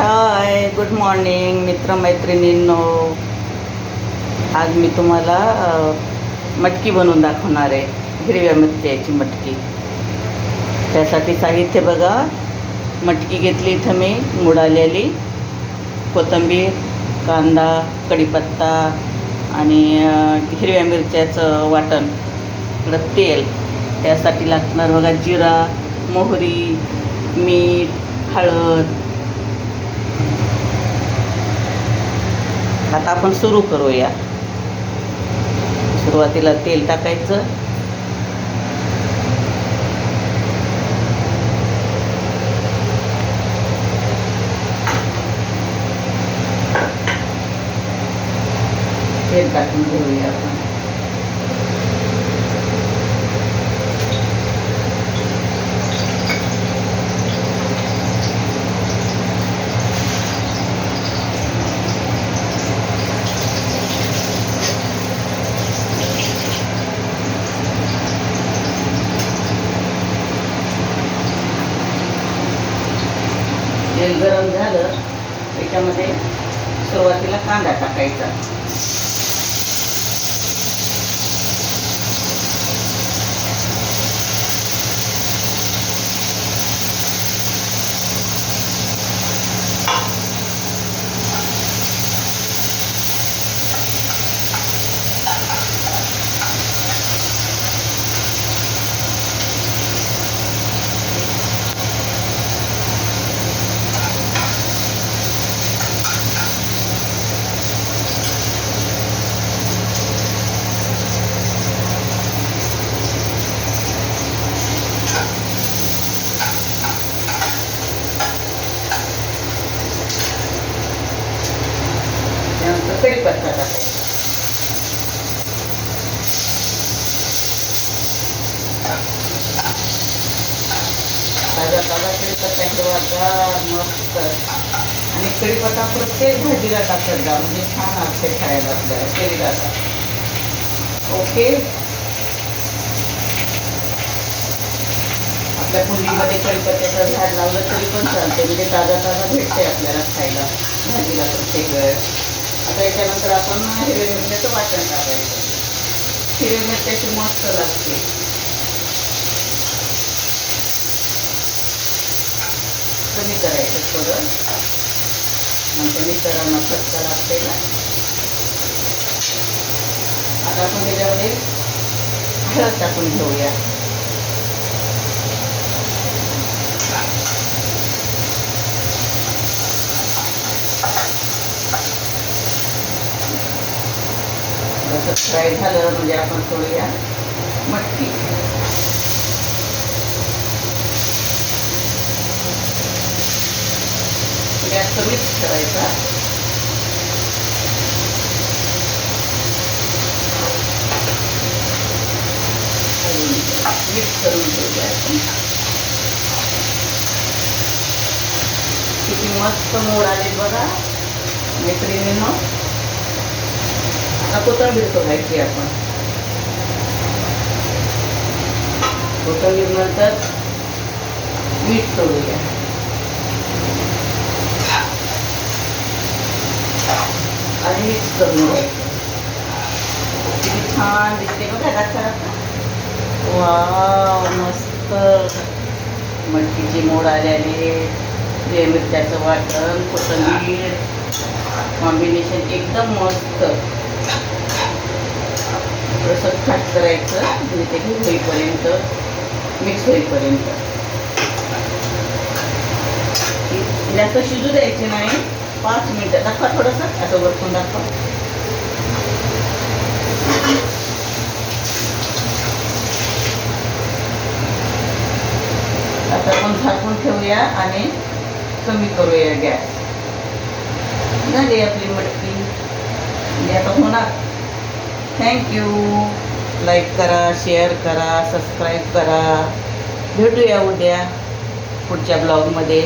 हाय, good morning मित्रमैत्रिणींनो. आज मी तुम्हाला मटकी बनवून दाखवणार आहे, हिरव्या मिरच्याची मटकी. त्यासाठी साहित्य बघा. मटकी घेतली इथं मी मूड आलेली, कोथिंबीर, कांदा, कढीपत्ता आणि हिरव्या मिरच्याचं वाटण, इकडं तेल. त्यासाठी लागणार बघा जिरा, मोहरी, मीठ, हळद. आता आपण सुरू करूया. सुरुवातीला तेल टाकायचं. तेल टाकून घेऊया आपण. तेल गरम झालं, त्याच्यामध्ये सुरुवातीला कांदा टाकायचा. त्यानंतर कढीपत्ता टाकायचा. ताजा ताजा कढीपत्ता हिरवागार मस्त. आणि कढीपत्ता प्रत्येक भाजीला टाकत जा, म्हणजे छान असते खायला आपल्याला शरीराला. ओके. आपल्या कुंडीमध्ये कढीपत्त्याचं झाड लावलं तरी पण चालते, म्हणजे ताजा ताजा भेटते आपल्याला खायला भाजीला प्रत्येक वेळेस. आता याच्यानंतर आपण हिरव्या मिरच्याचं वाटण टाकायचं. हिरव्या मिरच्याची मस्त लागते. कमी करायचं थोडं, नंतर मित्रांना फटका लागते ना. आता आपण त्याच्यामध्ये हळद टाकून घेऊया. असं फ्राय झालं म्हणजे आपण थोडूया मटकी. गॅस कमीच ठेवायचा. मिक्स करून घेऊया आपण. किती मस्त मोड आले बघा मैत्रिणींनो. आता कोथिंबीर सोडायची आपण. कोथिंबीर नंतर मीठ सोडूया. आणि मिक्स करून घ्यायचं. किती छान दिसते बघा दाखवा. वाव, मस्त मटकीची मोड आलेली, हिरव्या मिरच्याचं वाटण, कोथिंबीर कॉम्बिनेशन एकदम मस्त. थोडंसं खाट करायचं, म्हणजे ते होईपर्यंत, मिक्स होईपर्यंत. जास्त शिजू द्यायचे नाही. 5 मिनिटं दाखवा. थोडंसं असं वरतून दाखवा. आता आपण झाकून ठेवूया आणि कमी करूया गॅस. झाली आपली मटकी. म्हणजे आता होणार. थँक्यू. लाईक करा, शेअर करा, सबस्क्राईब करा. भेटूया उद्या पुढच्या ब्लॉगमध्ये.